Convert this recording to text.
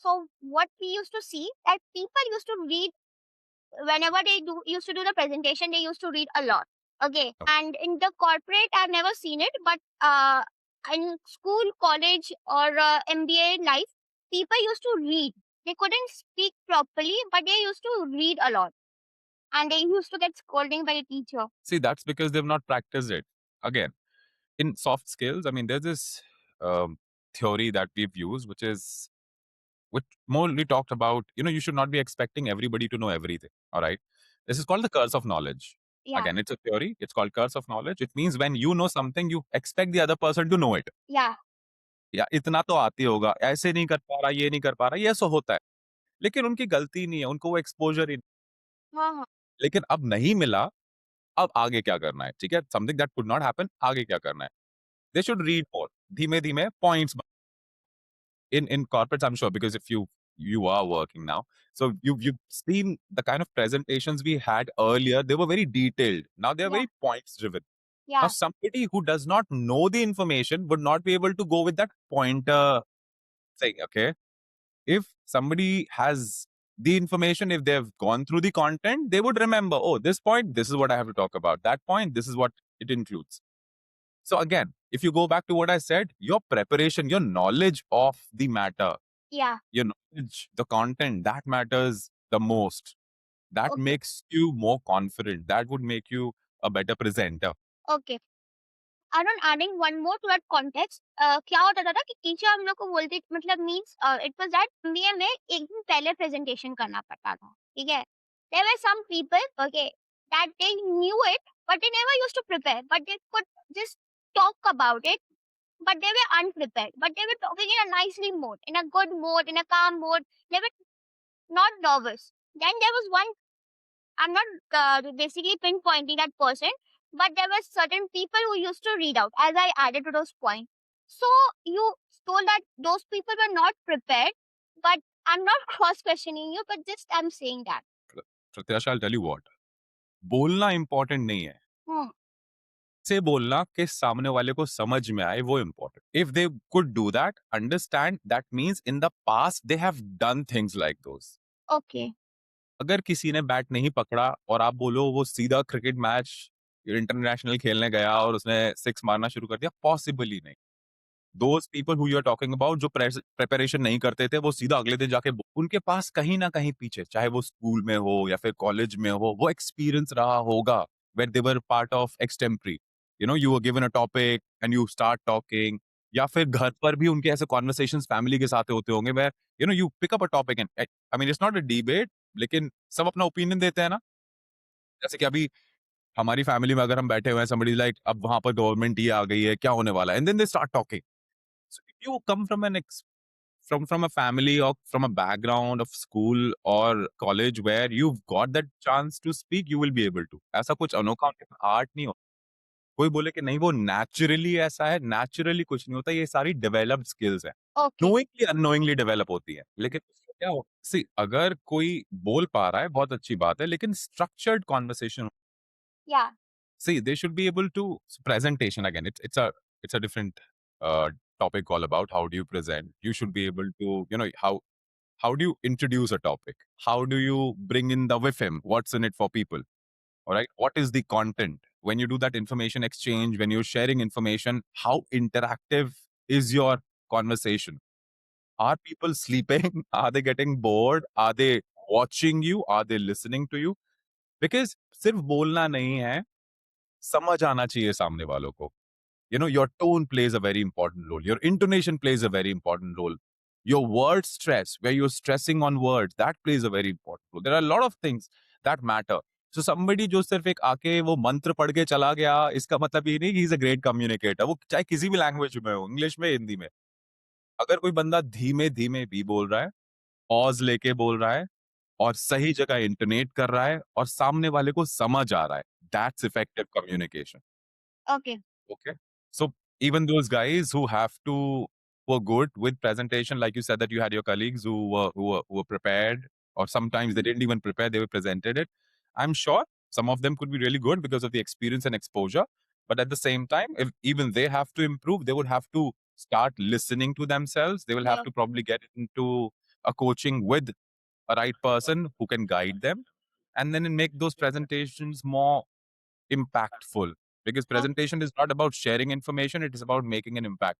So what we used to see that people used to read whenever they used to do the presentation. They used to read a lot. Okay, and in the corporate, I've never seen it, but in school, college, or MBA life, people used to read. They couldn't speak properly, but they used to read a lot, and they used to get scolding by the teacher. See, that's because they've not practiced it. Again, in soft skills, I mean, there's this theory that we've used, which mostly talked about, you should not be expecting everybody to know everything. All right. This is called the curse of knowledge. Yeah, Again, it's a theory. It's called curse of knowledge. It means when you know something, you expect the other person to know it. yeah, या इतना तो आती होगा, ऐसे नहीं कर पा रहा, ये नहीं कर पा रहा, ये ऐसा होता है। लेकिन उनकी गलती नहीं है, उनको वो एक्सपोज़र ही हाँ, हाँ, लेकिन अब नहीं मिला, अब आगे क्या करना है, ठीक है? Something that could not happen, आगे क्या करना है? दे शुड रीड मोर, धीमे-धीमे points in corporates, I'm sure, because if you are working now, so you've seen the kind of presentations we had earlier, they were very detailed. Now they are yeah, very points driven. Now yeah. somebody who does not know the information would not be able to go with that pointer thing, okay? If somebody has the information, if they've gone through the content, they would remember, oh, this point, this is what I have to talk about. That point, this is what it includes. So again, if you go back to what I said, your preparation, your knowledge of the matter, Yeah. your knowledge, the content, that matters the most. That Okay. makes you more confident. That would make you a better presenter. Okay. And on adding one more to that context, क्या होता था कि teacher हम लोग को बोलते मतलब means it was that MBA में एक दिन पहले प्रेजेंटेशन करना पड़ता था, ठीक है? There were some people, okay, that they knew it but they never used to prepare, but they could just talk about it, but they were unprepared, but they were talking in a nicely mode, in a good mode, in a calm mode. They were not nervous. Then there was one, I'm not basically pinpointing that person, but there were certain people who used to read out as I added to those points. So you told that those people were not prepared, but I'm not cross questioning you, but just I'm saying that. Pratyasha, I'll tell you what. बोलना important नहीं है. Hmm. से बोलना कि सामने वाले को समझ में आए वो important if they could do that understand that means in the past they have done things like those Okay. अगर किसी ने बैट नहीं पकड़ा और आप बोलो वो सीधा क्रिकेट मैच इंटरनेशनल खेलने गया और उसने सिक्स मारना शुरू कर दिया पॉसिबल ही नहीं those people who you are talking about जो प्रिपरेशन नहीं करते थे वो सीधा अगले दिन जाके उनके पास कहीं ना कहीं पीछे चाहे वो स्कूल में हो या फिर कॉलेज में हो वो एक्सपीरियंस रहा होगा where they were part of extempore you were given a topic and you start talking या फिर घर पर भी उनके ऐसे कॉन्वर्सेशंस फैमिली के साथ होते होंगे where you pick up a topic and I mean it's not a debate लेकिन सब अपना ओपिनियन देते हैं ना जैसे कि अभी हमारी फैमिली में अगर हम बैठे हुए हैं somebody like अब वहां पर गवर्नमेंट ये आ गई है क्या होने वाला है and then they start talking so if you come from from a family or from a background of school or college where you've got that chance to speak, you will be able to. ऐसा कुछ अनोखा art नहीं हो कोई बोले कि नहीं वो नेचुरली ऐसा है नेचुरली कुछ नहीं होता ये सारी डेवलप्ड स्किल्स है Okay. नोइंगली अननोइंगली डेवलप होती है लेकिन उससे क्या हो सी अगर कोई बोल पा रहा है बहुत अच्छी बात है लेकिन structured conversation Yeah. see they should be able to presentation again it's a different uh, topic all about how do you present you should be able to how do you introduce a topic how do you bring in the with him what's in it for people all right what is the content when you do that information exchange when you're sharing information how interactive is your conversation are people sleeping are they getting bored are they watching you are they listening to you because सिर्फ बोलना नहीं है समझ आना चाहिए सामने वालों को your tone plays a very important role your intonation plays a very important role your word stress where you're stressing on words that plays a very important role there are a lot of things that matter so somebody जो सिर्फ एक आके वो मंत्र पढ़ के चला गया इसका मतलब ये नहीं कि he's a great communicator वो चाहे किसी भी लैंग्वेज में हो इंग्लिश में हिंदी में अगर कोई बंदा धीमे धीमे भी बोल रहा है पॉज लेके बोल रहा है और सही जगह इंटोनेट कर रहा है और सामने वाले को समझ आ रहा है that's effective communication Okay. okay so even those guys who have to were good with presentation like you said that you had your colleagues who were prepared or sometimes they didn't even prepare they were presented it I'm sure some of them could be really good because of the experience and exposure but at the same time if even they have to improve they would have to start listening to themselves they will have Yeah. to probably get into a coaching with a right person who can guide them, and then make those presentations more impactful, because Uh, presentation is not about sharing information, it is about making an impact.